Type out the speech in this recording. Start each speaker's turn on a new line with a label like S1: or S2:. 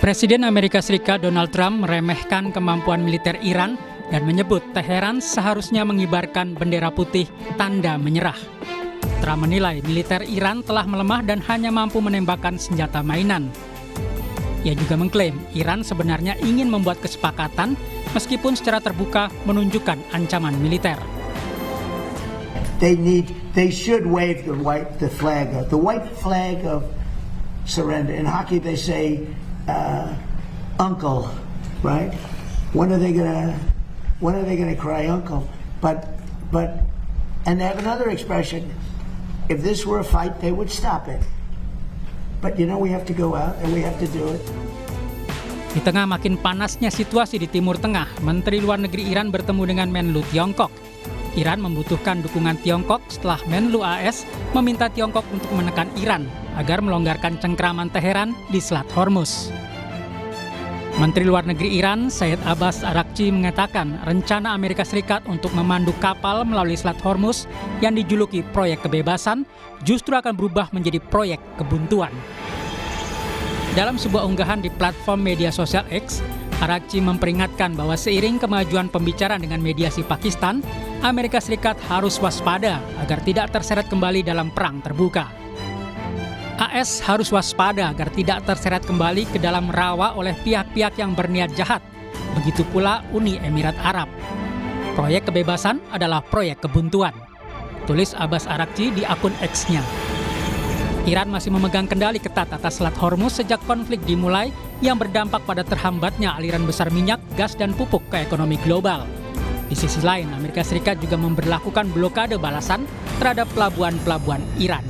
S1: Presiden Amerika Serikat Donald Trump meremehkan kemampuan militer Iran dan menyebut Teheran seharusnya mengibarkan bendera putih tanda menyerah. Trump menilai militer Iran telah melemah dan hanya mampu menembakkan senjata mainan. Ia juga mengklaim Iran sebenarnya ingin membuat kesepakatan meskipun secara terbuka menunjukkan ancaman militer.
S2: They should wave the white flag of surrender. In hockey they say uncle, right? When are they gonna cry uncle? But and they have another expression. If this were a fight, they would stop it. But you know, we have to go out and we have to do it.
S1: Di tengah makin panasnya situasi di Timur Tengah, Menteri Luar Negeri Iran bertemu dengan Menlu Tiongkok. Iran membutuhkan dukungan Tiongkok setelah Menlu AS meminta Tiongkok untuk menekan Iran agar melonggarkan cengkraman Teheran di Selat Hormuz. Menteri Luar Negeri Iran, Syed Abbas Araghchi, mengatakan rencana Amerika Serikat untuk memandu kapal melalui Selat Hormuz yang dijuluki proyek kebebasan justru akan berubah menjadi proyek kebuntuan. Dalam sebuah unggahan di platform media sosial X, Araghchi memperingatkan bahwa seiring kemajuan pembicaraan dengan mediasi Pakistan, Amerika Serikat harus waspada agar tidak terseret kembali dalam perang terbuka. AS harus waspada agar tidak terseret kembali ke dalam rawa oleh pihak-pihak yang berniat jahat. Begitu pula Uni Emirat Arab. Proyek kebebasan adalah proyek kebuntuan, tulis Abbas Araghchi di akun X-nya. Iran masih memegang kendali ketat atas Selat Hormuz sejak konflik dimulai yang berdampak pada terhambatnya aliran besar minyak, gas, dan pupuk ke ekonomi global. Di sisi lain, Amerika Serikat juga memberlakukan blokade balasan terhadap pelabuhan-pelabuhan Iran.